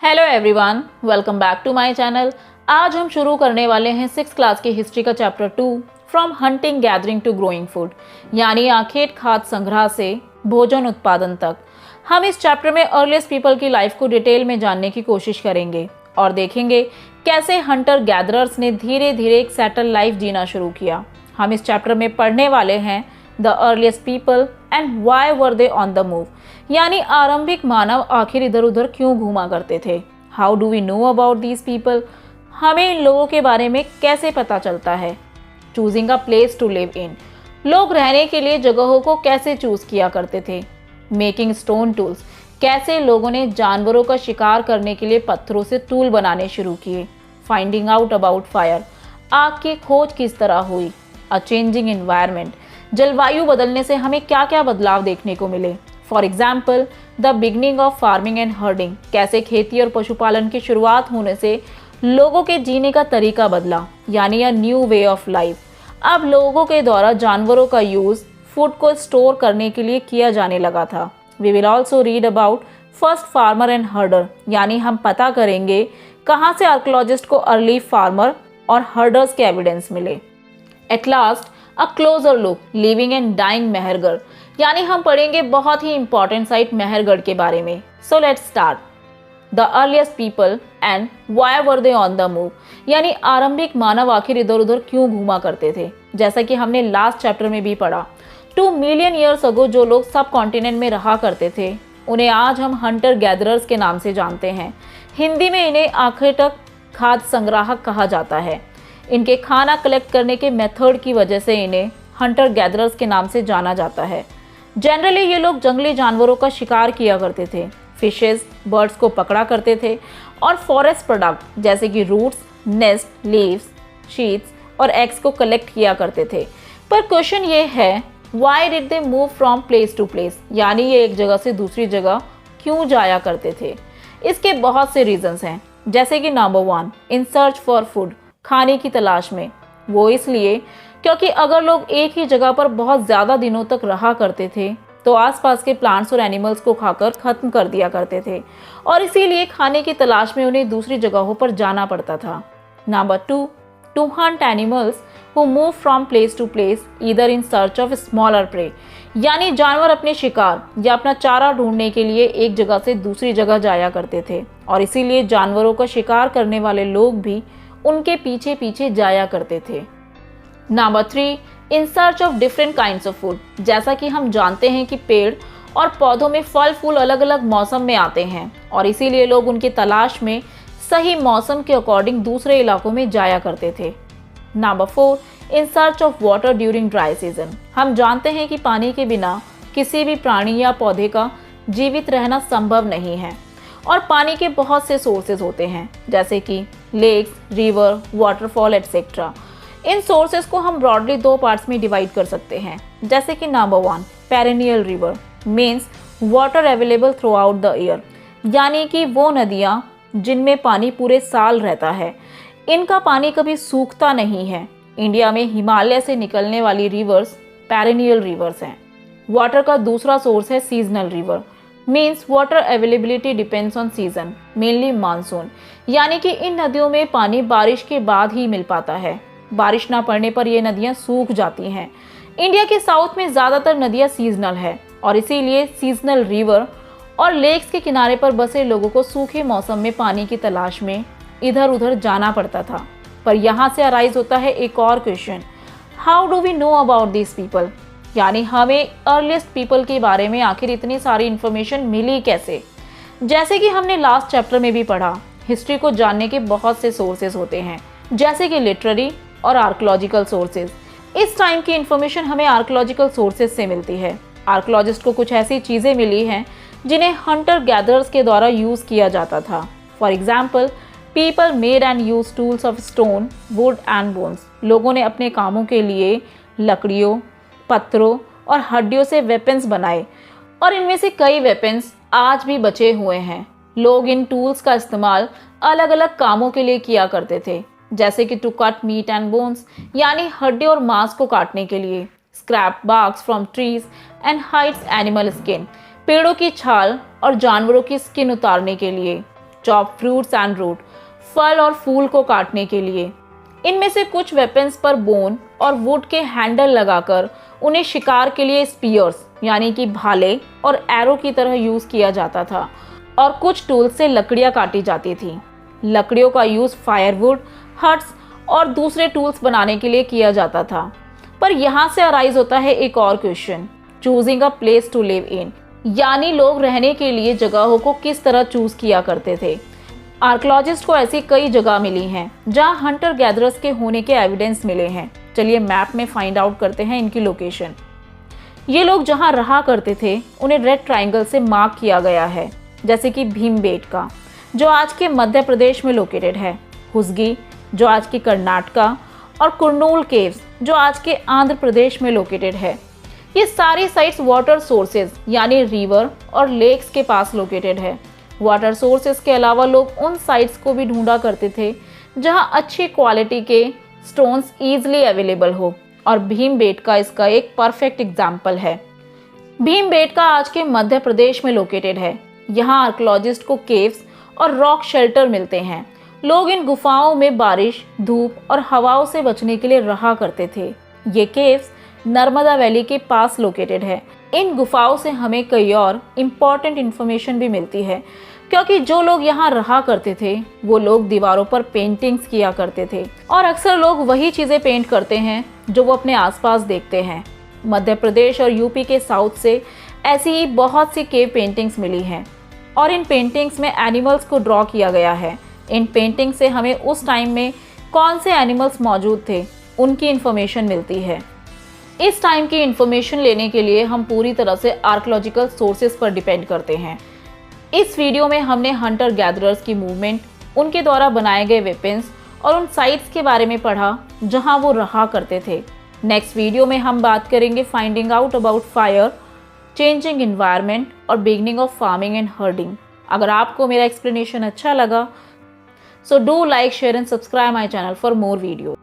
Hello everyone, welcome back to my channel. आज हम शुरू करने वाले हैं 6th क्लास की हिस्ट्री का chapter 2 from hunting gathering to growing food, यानी आखेट खाद्य संग्रह से भोजन उत्पादन तक। हम इस चैप्टर में अर्लीस्ट पीपल की लाइफ को डिटेल में जानने की कोशिश करेंगे और देखेंगे कैसे हंटर गैदरर्स ने धीरे धीरे एक सेटल लाइफ जीना शुरू किया। हम इस चैप्टर में पढ़ने वाले हैं the earliest people and why were they on the move, यानी आरंभिक मानव आखिर इधर उधर क्यों घूमा करते थे। How do we know about these people, हमें इन लोगों के बारे में कैसे पता चलता है। Choosing a place to live in, लोग रहने के लिए जगहों को कैसे चूज किया करते थे। मेकिंग स्टोन टूल्स, कैसे लोगों ने जानवरों का शिकार करने के लिए पत्थरों से टूल बनाने शुरू किए। फाइंडिंग आउट अबाउट फायर, आग की खोज किस तरह हुई। अ चेंजिंग इन्वायरमेंट, जलवायु बदलने से हमें क्या क्या बदलाव देखने को मिले। For example the beginning of farming and herding, कैसे खेती और पशुपालन की शुरुआत होने से लोगों के जीने का तरीका बदला, यानी a new way of life. अब लोगों के द्वारा जानवरों का यूज फूड को स्टोर करने के लिए किया जाने लगा था। We will also read about first farmer and herder, यानी हम पता करेंगे कहाँ से आर्कियोलॉजिस्ट को अर्ली फार्मर और हर्डर्स के एविडेंस मिले। At last a closer look living and dying Mehrgarh, यानी हम पढ़ेंगे बहुत ही इंपॉर्टेंट साइट मेहरगढ़ के बारे में। So let's start. The earliest people and why were they on the move, यानी आरंभिक मानव आखिर इधर उधर क्यों घूमा करते थे। जैसा कि हमने लास्ट चैप्टर में भी पढ़ा, 2 मिलियन ईयर्स अगो जो लोग सब कॉन्टिनेंट में रहा करते थे उन्हें आज हम हंटर गैदरर्स के नाम से जानते हैं। हिंदी में इन्हें आखेटक खाद्य संग्राहक कहा जाता है। इनके खाना कलेक्ट करने के मेथड की वजह से इन्हें हंटर गैदरर्स के नाम से जाना जाता है। जनरली ये लोग जंगली जानवरों का शिकार किया करते थे, फिशेस, बर्ड्स को पकड़ा करते थे और फॉरेस्ट प्रोडक्ट जैसे कि रूट्स, नेस्ट, लीव्स, शीट्स और एग्स को कलेक्ट किया करते थे। पर क्वेश्चन ये है, why did they move from place to place, यानी ये एक जगह से दूसरी जगह क्यों जाया करते थे। इसके बहुत से रीजंस हैं, जैसे कि number 1 in search for food, खाने की तलाश में। वो इसलिए क्योंकि अगर लोग एक ही जगह पर बहुत ज़्यादा दिनों तक रहा करते थे तो आसपास के प्लांट्स और एनिमल्स को खाकर ख़त्म कर दिया करते थे और इसीलिए खाने की तलाश में उन्हें दूसरी जगहों पर जाना पड़ता था। Number 2 to hunt animals who move from place to place either in search of smaller prey, यानी जानवर अपने शिकार या अपना चारा ढूंढने के लिए एक जगह से दूसरी जगह जाया करते थे और इसीलिए जानवरों का शिकार करने वाले लोग भी उनके पीछे पीछे जाया करते थे। Number 3 in search of different kinds of food, जैसा कि हम जानते हैं कि पेड़ और पौधों में फल फूल अलग अलग मौसम में आते हैं और इसीलिए लोग उनकी तलाश में सही मौसम के अकॉर्डिंग दूसरे इलाकों में जाया करते थे। Number 4 in search of water during dry season, हम जानते हैं कि पानी के बिना किसी भी प्राणी या पौधे का जीवित रहना संभव नहीं है और पानी के बहुत से सोर्सेज होते हैं, जैसे कि लेक्स, रिवर, वाटरफॉल एटसेट्रा। इन सोर्सेज को हम ब्रॉडली 2 पार्ट्स में डिवाइड कर सकते हैं, जैसे कि number 1 perennial river means water available through out the year, यानी कि वो नदियाँ जिनमें पानी पूरे साल रहता है, इनका पानी कभी सूखता नहीं है। इंडिया में हिमालय से निकलने वाली रिवर्स पेरेनियल रिवर्स हैं। वाटर का दूसरा सोर्स है seasonal river means water availability depends on season, mainly monsoon, यानी कि इन नदियों में पानी बारिश के बाद ही मिल पाता है। बारिश ना पड़ने पर ये नदियाँ सूख जाती हैं। इंडिया के साउथ में ज़्यादातर नदियाँ सीजनल है और इसीलिए सीजनल रिवर और लेक्स के किनारे पर बसे लोगों को सूखे मौसम में पानी की तलाश में इधर उधर जाना पड़ता था। पर यहाँ से अराइज होता है एक और question, how do we know about this people, यानी हमें अर्लीस्ट पीपल के बारे में आखिर इतनी सारी इन्फॉर्मेशन मिली कैसे। जैसे कि हमने लास्ट चैप्टर में भी पढ़ा, हिस्ट्री को जानने के बहुत से सोर्सेज होते हैं, जैसे कि लिटरेरी और आर्कियोलॉजिकल सोर्सेज। इस टाइम की इन्फॉर्मेशन हमें आर्कियोलॉजिकल सोर्सेज से मिलती है। आर्कियोलॉजिस्ट को कुछ ऐसी चीज़ें मिली हैं जिन्हें हंटर गैदरर्स के द्वारा यूज़ किया जाता था। For example people made and use tools of stone, would and bones, लोगों ने अपने कामों के लिए लकड़ियों, पत्थरों और हड्डियों से वेपन्स बनाए और इनमें से कई वेपन्स आज भी बचे हुए हैं। लोग इन टूल्स का इस्तेमाल अलग अलग कामों के लिए किया करते थे, जैसे कि to cut meat and bones, यानी हड्डी और मांस को काटने के लिए, scrape barks from trees and hides animal skin, पेड़ों की छाल और जानवरों की स्किन उतारने के लिए, चॉप फ्रूट्स एंड रूट, फल और फूल को काटने के लिए। इनमें से कुछ वेपन्स पर बोन और वुड के हैंडल लगाकर उन्हें शिकार के लिए स्पीयर्स यानी कि भाले और एरो की तरह यूज किया जाता था, और कुछ टूल्स से लकड़ियां काटी जाती थी। लकड़ियों का यूज फायरवुड, हट्स और दूसरे टूल्स बनाने के लिए किया जाता था। पर यहाँ से अराइज होता है एक और question, choosing a place to live in, यानी लोग रहने के लिए जगहों को किस तरह चूज किया करते थे। आर्कियोलॉजिस्ट को ऐसी कई जगह मिली हैं जहां हंटर गैदरर्स के होने के एविडेंस मिले हैं। चलिए मैप में फाइंड आउट करते हैं इनकी लोकेशन। ये लोग जहां रहा करते थे उन्हें रेड ट्रायंगल से मार्क किया गया है, जैसे कि भीमबेटका जो आज के मध्य प्रदेश में लोकेटेड है, हुसगी जो आज के कर्नाटका, और कुर्नूल केव्स जो आज के आंध्र प्रदेश में लोकेटेड है। ये सारी साइट्स वाटर सोर्सेज यानी रिवर और लेक्स के पास लोकेटेड है। वाटर सोर्सेज के अलावा लोग उन साइट्स को भी ढूंढा करते थे जहां अच्छी क्वालिटी के स्टोन्स ईजिली अवेलेबल हो, और भीमबेटका इसका एक परफेक्ट एग्जाम्पल है। भीमबेटका आज के मध्य प्रदेश में लोकेटेड है। यहाँ आर्कियोलॉजिस्ट को केव्स और रॉक शेल्टर मिलते हैं। लोग इन गुफाओं में बारिश, धूप और हवाओं से बचने के लिए रहा करते थे। ये केव्स नर्मदा वैली के पास लोकेटेड है। इन गुफाओं से हमें कई और इम्पॉर्टेंट इन्फॉर्मेशन भी मिलती है, क्योंकि जो लोग यहाँ रहा करते थे वो लोग दीवारों पर पेंटिंग्स किया करते थे, और अक्सर लोग वही चीज़ें पेंट करते हैं जो वो अपने आसपास देखते हैं। मध्य प्रदेश और यूपी के साउथ से ऐसी ही बहुत सी केव पेंटिंग्स मिली हैं, और इन पेंटिंग्स में एनिमल्स को ड्रॉ किया गया है। इन पेंटिंग से हमें उस टाइम में कौन से एनिमल्स मौजूद थे उनकी इन्फॉर्मेशन मिलती है। इस टाइम की इन्फॉर्मेशन लेने के लिए हम पूरी तरह से आर्कियोलॉजिकल सोर्सेज पर डिपेंड करते हैं। इस वीडियो में हमने हंटर गैदरर्स की मूवमेंट, उनके द्वारा बनाए गए वेपन्स और उन साइट्स के बारे में पढ़ा जहां वो रहा करते थे। नेक्स्ट वीडियो में हम बात करेंगे finding out about fire, changing environment और beginning of farming and herding. अगर आपको मेरा एक्सप्लेनेशन अच्छा लगा, so do like, share and subscribe my channel for more videos.